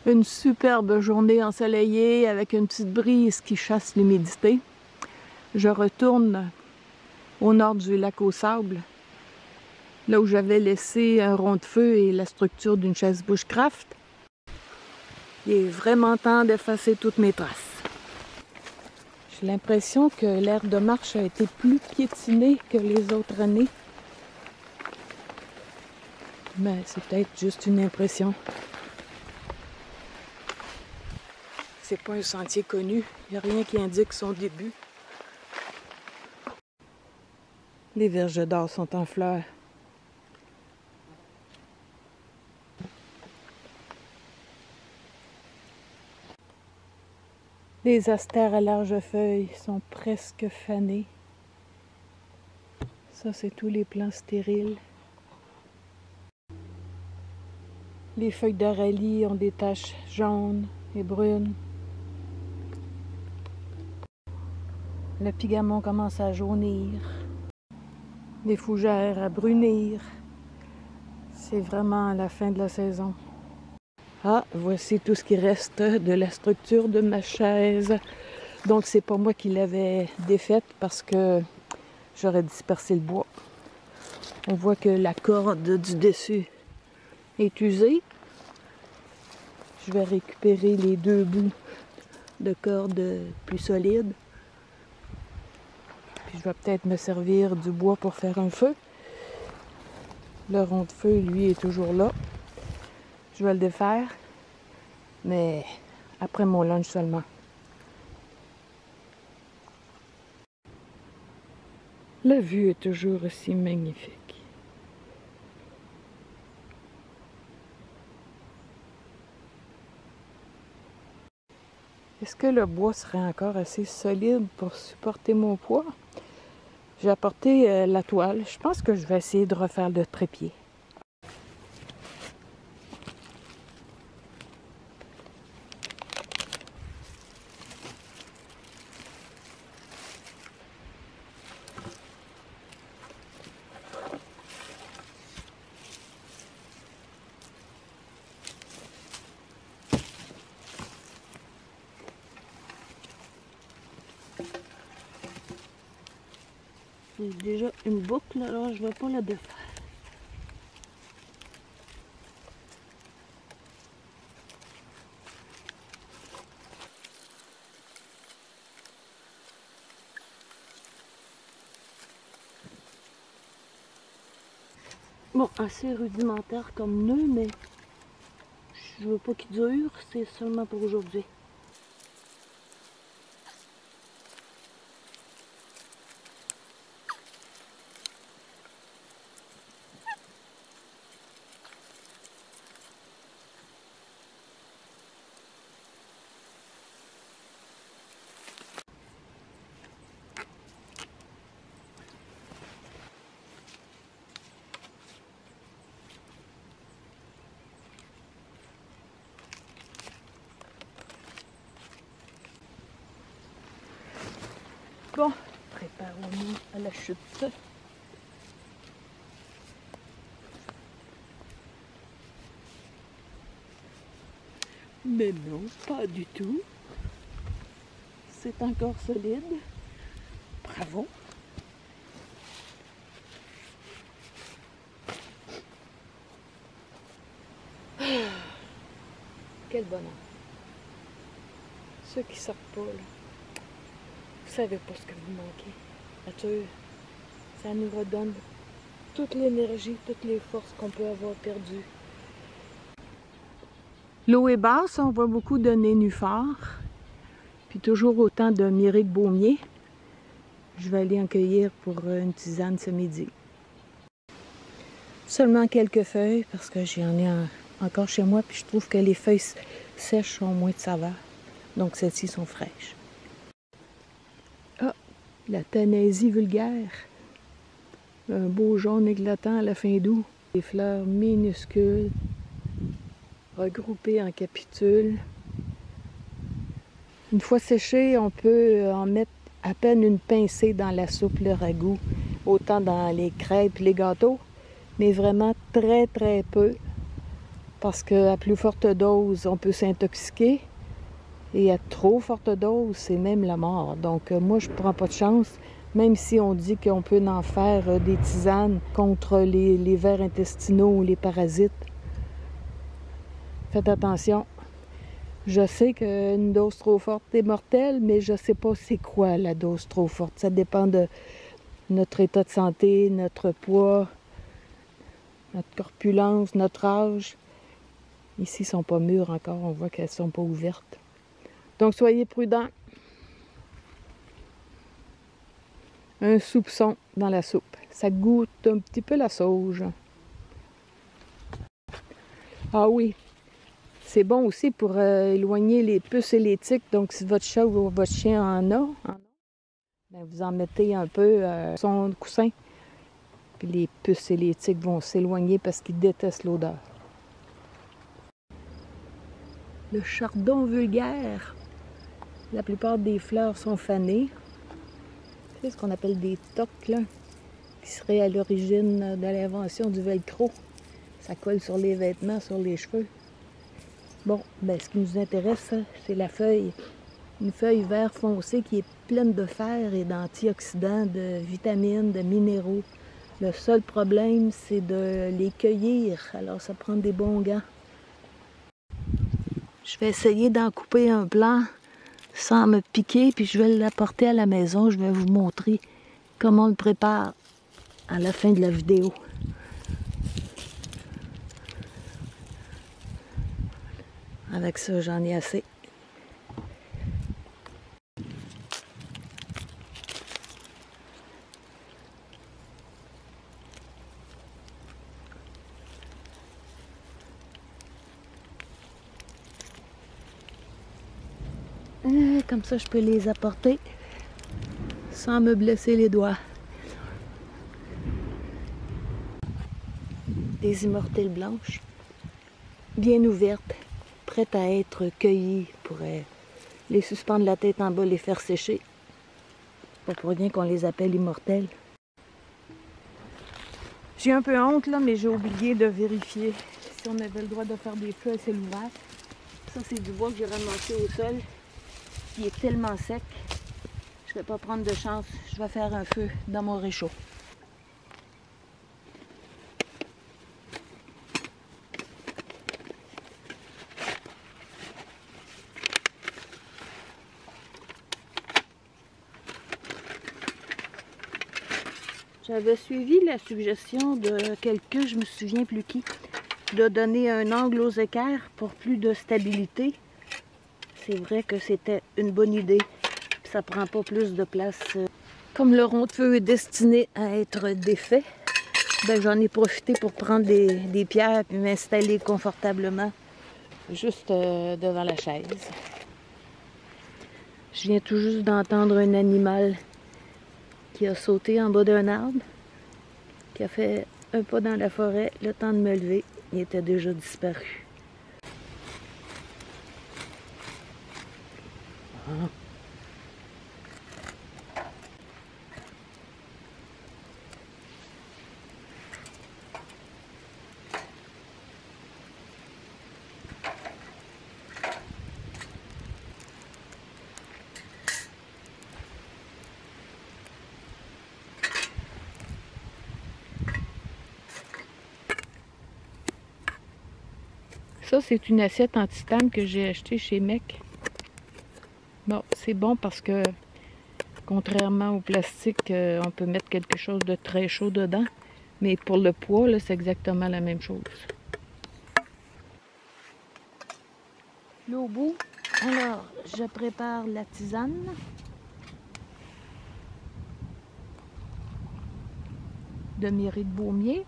Une superbe journée ensoleillée avec une petite brise qui chasse l'humidité. Je retourne au nord du lac aux Sables, là où j'avais laissé un rond de feu et la structure d'une chaise bushcraft. Il est vraiment temps d'effacer toutes mes traces. J'ai l'impression que l'aire de marche a été plus piétinée que les autres années. Mais c'est peut-être juste une impression. C'est pas un sentier connu, il n'y a rien qui indique son début. Les verges d'or sont en fleurs. Les astères à larges feuilles sont presque fanées. Ça, c'est tous les plants stériles. Les feuilles d'aralie ont des taches jaunes et brunes. Le pigamon commence à jaunir. Les fougères à brunir. C'est vraiment la fin de la saison. Ah, voici tout ce qui reste de la structure de ma chaise. Donc, c'est pas moi qui l'avais défaite parce que j'aurais dispersé le bois. On voit que la corde du dessus est usée. Je vais récupérer les deux bouts de corde plus solides. Puis je vais peut-être me servir du bois pour faire un feu. Le rond de feu, lui, est toujours là. Je vais le défaire, mais après mon lunch seulement. La vue est toujours aussi magnifique. Est-ce que le bois serait encore assez solide pour supporter mon poids? J'ai apporté la toile. Je pense que je vais essayer de refaire le trépied. J'ai déjà une boucle, alors je ne vais pas la défaire. Bon, assez rudimentaire comme nœud, mais je veux pas qu'il dure, c'est seulement pour aujourd'hui. Bon, préparons-nous à la chute. Mais non, pas du tout. C'est encore solide. Bravo. Quel bonheur. Ceux qui sortent pas, là. Vous savez pas ce que vous manquez. Nature, ça nous redonne toute l'énergie, toutes les forces qu'on peut avoir perdues. L'eau est basse, on voit beaucoup de nénuphars, puis toujours autant de myriques baumiers. Je vais aller en cueillir pour une tisane ce midi. Seulement quelques feuilles, parce que j'en ai encore chez moi, puis je trouve que les feuilles sèches ont moins de saveur. Donc celles-ci sont fraîches. La Tanaisie vulgaire, un beau jaune éclatant à la fin d'août. Des fleurs minuscules, regroupées en capitules. Une fois séchées, on peut en mettre à peine une pincée dans la soupe, le ragoût, autant dans les crêpes, les gâteaux, mais vraiment très très peu. parce qu'à plus forte dose, on peut s'intoxiquer. Et à trop forte dose, c'est même la mort. Donc moi, je ne prends pas de chance, même si on dit qu'on peut en faire des tisanes contre les vers intestinaux ou les parasites. Faites attention. Je sais qu'une dose trop forte est mortelle, mais je ne sais pas c'est quoi la dose trop forte. Ça dépend de notre état de santé, notre poids, notre corpulence, notre âge. Ici, ils ne sont pas mûrs encore. On voit qu'elles ne sont pas ouvertes. Donc, soyez prudents. Un soupçon dans la soupe. Ça goûte un petit peu la sauge. Ah oui, c'est bon aussi pour éloigner les puces et les tiques. Donc, si votre chat ou votre chien en a, bien, vous en mettez un peu son coussin. Puis les puces et les tiques vont s'éloigner parce qu'ils détestent l'odeur. Le chardon vulgaire. La plupart des fleurs sont fanées. C'est ce qu'on appelle des toques, là, qui seraient à l'origine de l'invention du velcro. Ça colle sur les vêtements, sur les cheveux. Bon, ben, ce qui nous intéresse, c'est la feuille. Une feuille vert foncé qui est pleine de fer et d'antioxydants, de vitamines, de minéraux. Le seul problème, c'est de les cueillir. Alors, ça prend des bons gants. Je vais essayer d'en couper un plan sans me piquer, puis je vais l'apporter à la maison. Je vais vous montrer comment on le prépare à la fin de la vidéo. Avec ça, j'en ai assez. Comme ça, je peux les apporter sans me blesser les doigts. Des immortelles blanches, bien ouvertes, prêtes à être cueillies pour les suspendre la tête en bas, les faire sécher. Pas pour rien qu'on les appelle immortelles. J'ai un peu honte là, mais j'ai oublié de vérifier si on avait le droit de faire des feux à ciel ouvert. Ça, c'est du bois que j'ai ramassé au sol, qui est tellement sec. Je ne vais pas prendre de chance. Je vais faire un feu dans mon réchaud. J'avais suivi la suggestion de quelqu'un, je me souviens plus qui, de donner un angle aux équerres pour plus de stabilité. C'est vrai que c'était une bonne idée. Ça prend pas plus de place. Comme le rond de feu est destiné à être défait, ben j'en ai profité pour prendre des pierres et m'installer confortablement juste devant la chaise. Je viens tout juste d'entendre un animal qui a sauté en bas d'un arbre, qui a fait un pas dans la forêt, le temps de me lever, il était déjà disparu. Ah. Ça, c'est une assiette en titane que j'ai achetée chez Mec. Bon, c'est bon parce que, contrairement au plastique, on peut mettre quelque chose de très chaud dedans. Mais pour le poids, là, c'est exactement la même chose. L'eau au bout. Alors, je prépare la tisane. De myrrhe de baumier.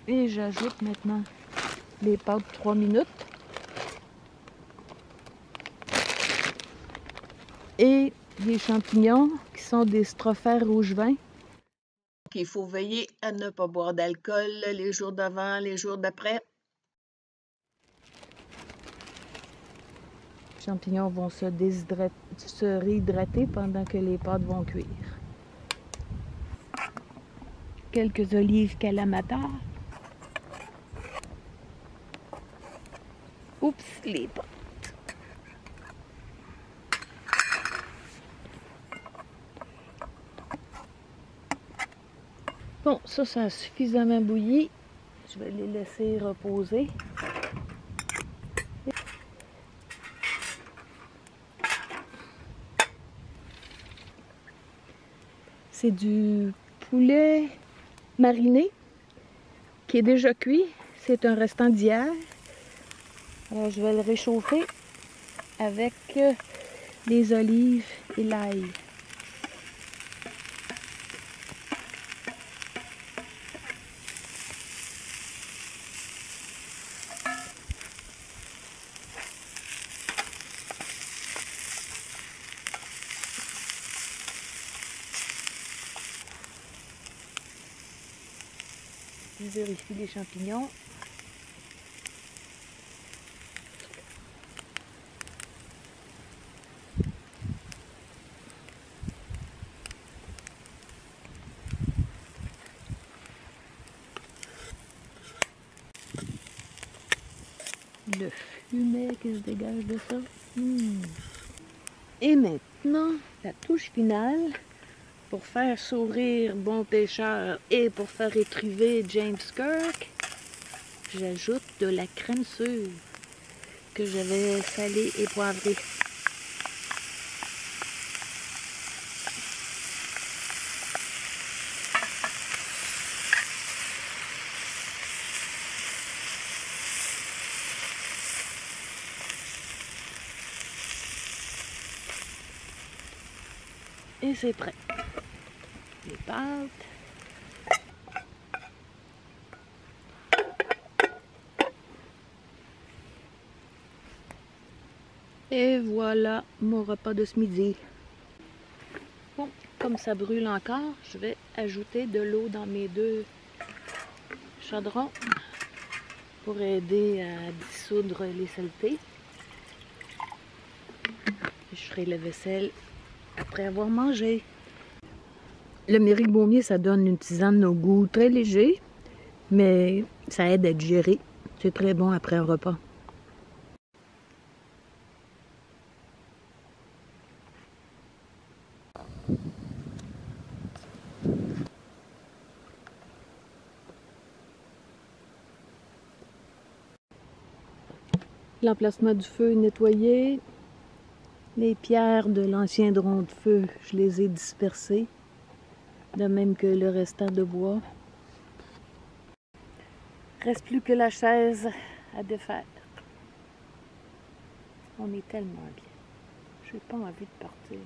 Et j'ajoute maintenant les pâtes 3 minutes. Et les champignons qui sont des strophères rouge vin. Il faut veiller à ne pas boire d'alcool les jours d'avant, les jours d'après. Les champignons vont se réhydrater pendant que les pâtes vont cuire. quelques olives Kalamata. Oups, les potes. Bon, ça a suffisamment bouilli. Je vais les laisser reposer. C'est du poulet mariné qui est déjà cuit. C'est un restant d'hier. Alors je vais le réchauffer avec les olives et l'ail. Je vérifie les champignons. Le fumet qui se dégage de ça. Et maintenant, la touche finale. Pour faire sourire Bon Pêcheur et pour faire étriver James Kirk, j'ajoute de la crème sûre que j'avais salée et poivrée. Et c'est prêt. Les pâtes. Et voilà mon repas de ce midi. Bon, comme ça brûle encore, je vais ajouter de l'eau dans mes 2 chaudrons pour aider à dissoudre les saletés. Je ferai la vaisselle après avoir mangé. Le Méric-Baumier, ça donne une tisane au goût très léger, mais ça aide à digérer. C'est très bon après un repas. L'emplacement du feu est nettoyé. Les pierres de l'ancien dron de feu, je les ai dispersées. De même que le restant de bois. Reste plus que la chaise à défaire. On est tellement bien. Je n'ai pas envie de partir.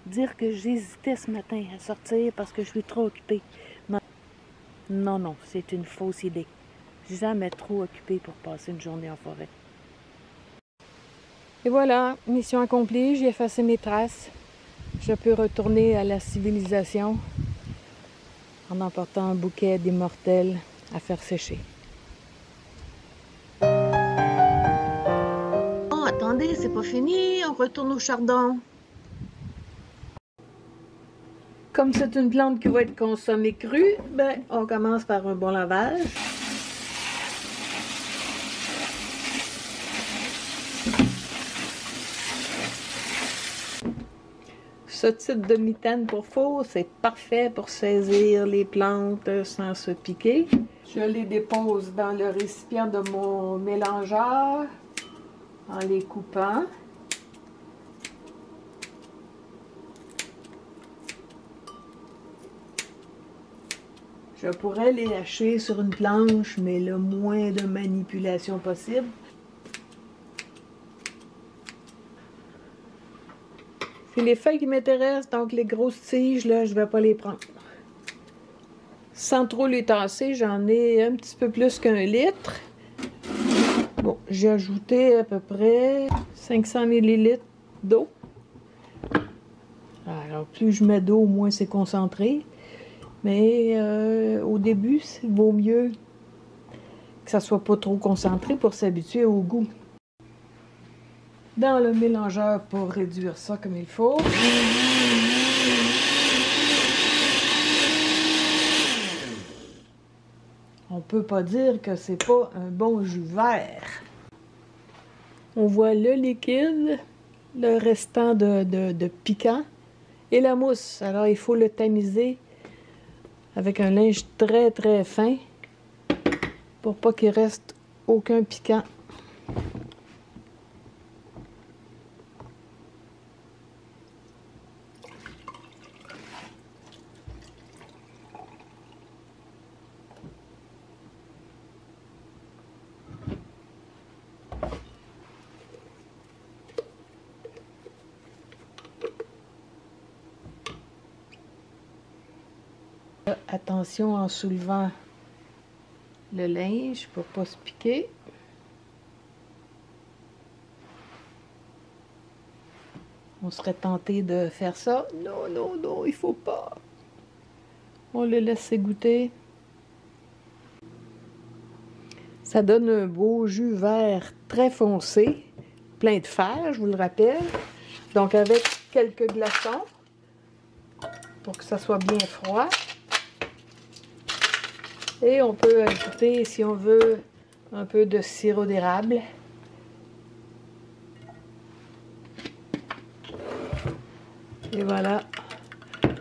Dire que j'hésitais ce matin à sortir parce que je suis trop occupée. Non, non, c'est une fausse idée. Jamais trop occupée pour passer une journée en forêt. Et voilà, mission accomplie, j'ai effacé mes traces. Je peux retourner à la civilisation en emportant un bouquet d'immortels à faire sécher. Oh, attendez, c'est pas fini, on retourne au chardon. Comme c'est une plante qui va être consommée crue, ben, on commence par un bon lavage. Ce type de mitaine pour four, c'est parfait pour saisir les plantes sans se piquer. Je les dépose dans le récipient de mon mélangeur en les coupant. Je pourrais les hacher sur une planche, mais le moins de manipulation possible. C'est les feuilles qui m'intéressent, donc les grosses tiges, là, je ne vais pas les prendre. Sans trop les tasser, j'en ai un petit peu plus qu'1 litre. Bon, j'ai ajouté à peu près 500 ml d'eau. Alors, plus je mets d'eau, moins c'est concentré. Mais au début, il vaut mieux que ça soit pas trop concentré pour s'habituer au goût. Dans le mélangeur pour réduire ça comme il faut. On peut pas dire que c'est pas un bon jus vert. On voit le liquide, le restant de piquant et la mousse. Alors il faut le tamiser avec un linge très très fin pour pas qu'il reste aucun piquant. Attention en soulevant le linge pour pas se piquer. On serait tenté de faire ça. Non, non, non, il faut pas. On le laisse égoutter. Ça donne un beau jus vert très foncé, plein de fer, je vous le rappelle. Donc avec quelques glaçons pour que ça soit bien froid. Et on peut ajouter, si on veut, un peu de sirop d'érable. Et voilà.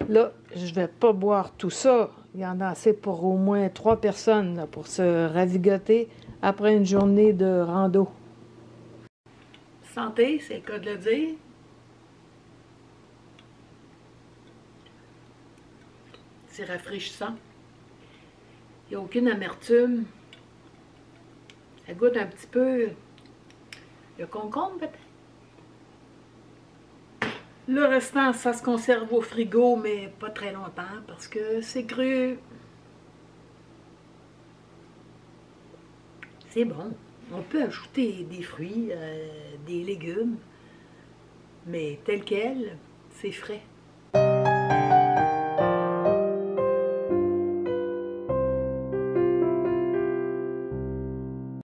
Là, je vais pas boire tout ça. Il y en a assez pour au moins 3 personnes là, pour se ravigoter après une journée de rando. Santé, c'est le cas de le dire. C'est rafraîchissant. Il n'y a aucune amertume. Ça goûte un petit peu le concombre, peut-être. Le restant, ça se conserve au frigo, mais pas très longtemps parce que c'est cru. C'est bon. On peut ajouter des fruits, des légumes, mais tel quel, c'est frais.